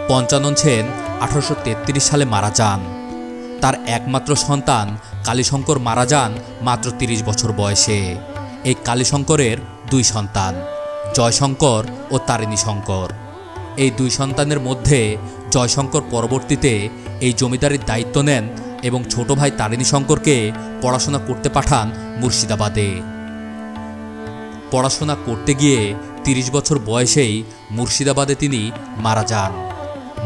পঞ্চানন সেন 1833 সালে মারা যান। তার একমাত্র সন্তান কালীশঙ্কর মারা যান মাত্র 30 বছর বয়সে। এই কালীশঙ্করের দুই সন্তান, জয়শঙ্কর ও তারিণী শঙ্কর। এই দুই সন্তানের মধ্যে জয়শঙ্কর পরবর্তীতে এই জমিদারির দায়িত্ব নেন এবং ছোট ভাই তারিণী শঙ্করকে পড়াশোনা করতে পাঠান মুর্শিদাবাদে। পড়াশোনা করতে গিয়ে 30 বছর বয়সেই মুর্শিদাবাদে তিনি মারা যান।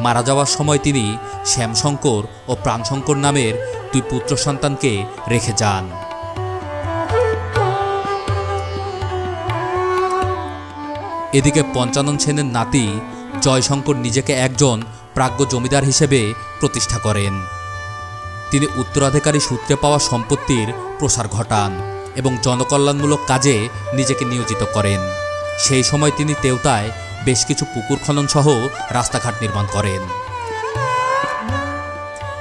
মারা যাওয়ার সময় তিনি শ্যামশঙ্কর ও প্রাণশঙ্কর নামের দুই পুত্র সন্তানকে রেখে যান। এদিকে পঞ্চানন সেনের নাতি জয়শঙ্কর নিজেকে একজন প্রাজ্ঞ জমিদার হিসেবে প্রতিষ্ঠা করেন। তিনি উত্তরাধিকারী সূত্রে পাওয়া সম্পত্তির প্রসার ঘটান এবং জনকল্যাণমূলক কাজে নিজেকে নিয়োজিত করেন। সেই সময় তিনি তেওতায় বেশ কিছু পুকুর খনন সহ রাস্তাঘাট নির্মাণ করেন।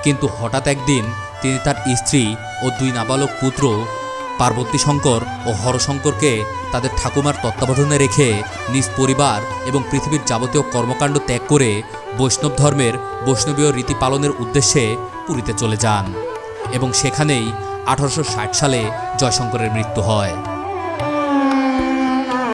কিন্তু হঠাৎ একদিন তিনি তার স্ত্রী ও দুই নাবালক পুত্র পার্বতী শঙ্কর ও হরশঙ্করকে তাদের ঠাকুমার তত্ত্বাবধানে রেখে নিজ পরিবার এবং পৃথিবীর যাবতীয় কর্মকাণ্ড ত্যাগ করে বৈষ্ণব ধর্মের বৈষ্ণবীয় রীতি পালনের উদ্দেশ্যে পুরীতে চলে যান এবং সেখানেই 1860 সালে জয়শঙ্করের মৃত্যু হয়।